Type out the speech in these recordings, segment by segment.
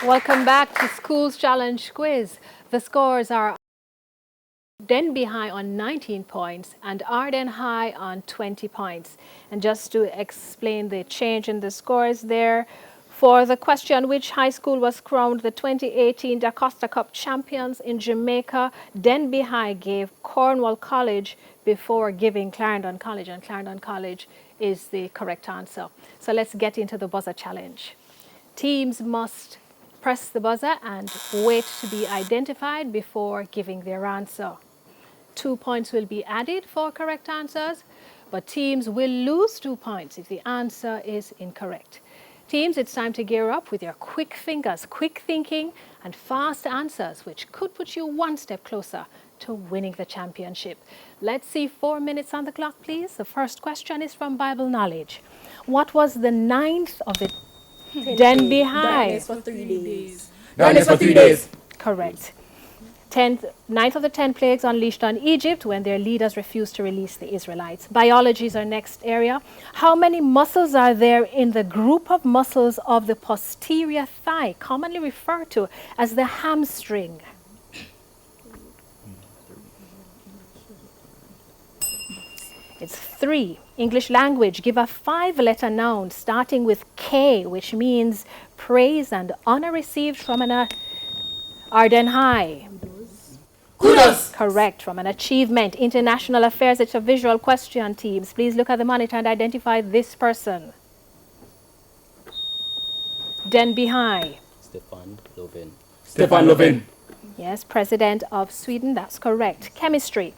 Welcome back to Schools Challenge Quiz. The scores are Denbigh High on 19 points and Ardene High on 20 points. And just to explain the change in the scores there, for the question, which high school was crowned the 2018 Da Costa Cup champions in Jamaica, Denbigh High gave Cornwall College before giving Clarendon College, and Clarendon College is the correct answer. So let's get into the buzzer challenge. Teams must press the buzzer and wait to be identified before giving their answer. 2 points will be added for correct answers, but teams will lose 2 points if the answer is incorrect. Teams, it's time to gear up with your quick fingers, quick thinking, and fast answers, which could put you one step closer to winning the championship. Let's see 4 minutes on the clock, please. The first question is from Bible Knowledge. What was the 9th of the Denbigh High? Darkness for 3 days. Darkness for 3 days. Correct. 9th of the 10 plagues unleashed on Egypt when their leaders refused to release the Israelites. Biology is our next area. How many muscles are there in the group of muscles of the posterior thigh, commonly referred to as the hamstring? It's 3. English language. Give a 5-letter noun starting with K, which means praise and honor received from an Ardene High. Kudos. Correct. From an achievement. International affairs. It's a visual question, teams. Please look at the monitor and identify this person. Denbigh High. Stefan Löfven. Stefan Löfven. Yes, President of Sweden. That's correct. Chemistry.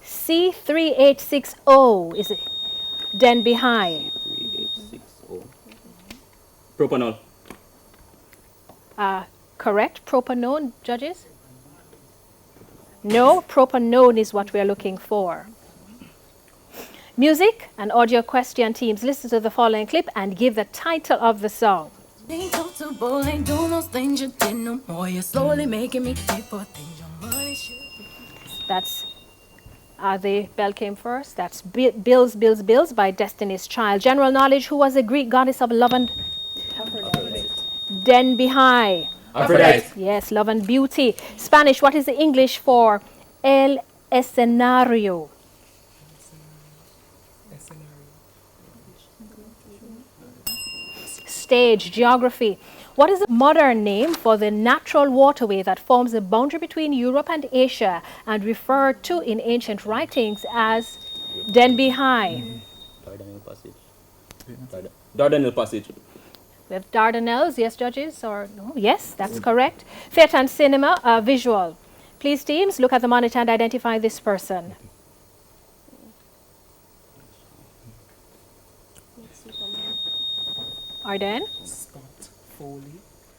C3860 is it? Denbigh High. 3860. Propanol. Correct. Propanone, judges? No, propanone is what we're looking for. Music and audio question, teams. Listen to the following clip and give the title of the song. Ain't comfortable, ain't doing those things you did no more. You're slowly making me pay for things your money should. That's the bell came first. That's Bills, Bills, Bills by Destiny's Child. General knowledge. Who was the Greek goddess of love and Denbigh High? Aphrodite. Yes, love and beauty. Spanish. What is the English for el escenario? Stage. Geography. What is the modern name for the natural waterway that forms the boundary between Europe and Asia and referred to in ancient writings as Denbigh High? Dardanelle Passage. Dardanelle Passage. We have Dardanelles, yes, judges, or no? Yes, that's correct. Theatre and cinema, visual. Please, teams, look at the monitor and identify this person. Ardene?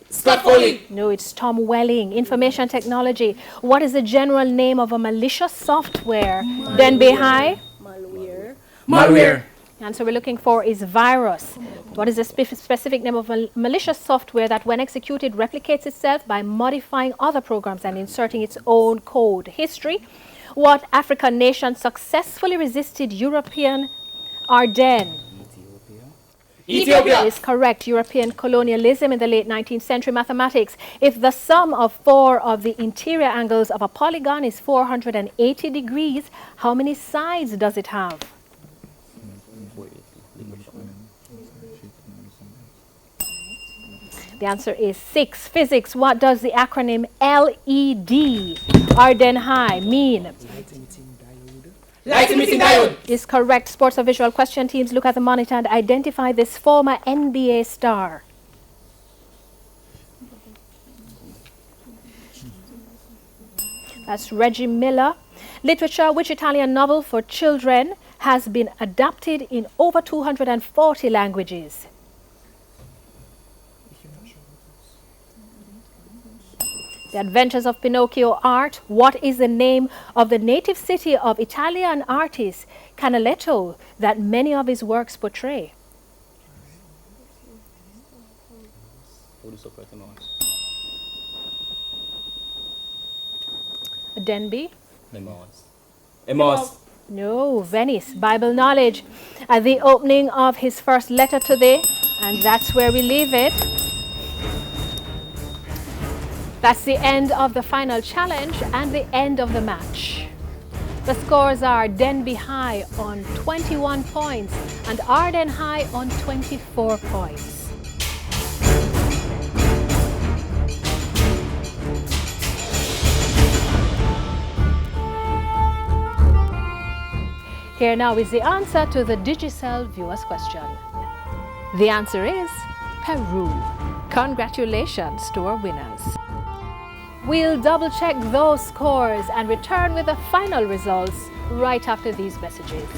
Scott Foley. No, it's Tom Welling. Information technology. What is the general name of a malicious software? Denbigh High? Malware. The answer we're looking for is virus. What is the specific name of a malicious software that, when executed, replicates itself by modifying other programs and inserting its own code? History. What African nation successfully resisted European Ardene? Ethiopia. Is correct. European colonialism in the late 19th century. Mathematics. If the sum of 4 of the interior angles of a polygon is 480 degrees, how many sides does it have? The answer is 6. Physics. What does the acronym LED, Ardene High, mean? Light emitting diode. Is correct. Sports or visual question, teams. Look at the monitor and identify this former NBA star. That's Reggie Miller. Literature. Which Italian novel for children has been adapted in over 240 languages? The Adventures of Pinocchio art. What is the name of the native city of Italian artist Canaletto that many of his works portray? Denbigh? Emmaus. No, Venice. Bible knowledge. At the opening of his first letter today, and that's where we leave it. That's the end of the final challenge and the end of the match. The scores are Denbigh High on 21 points and Ardene High on 24 points. Here now is the answer to the Digicel viewers question. The answer is Peru. Congratulations to our winners. We'll double check those scores and return with the final results right after these messages.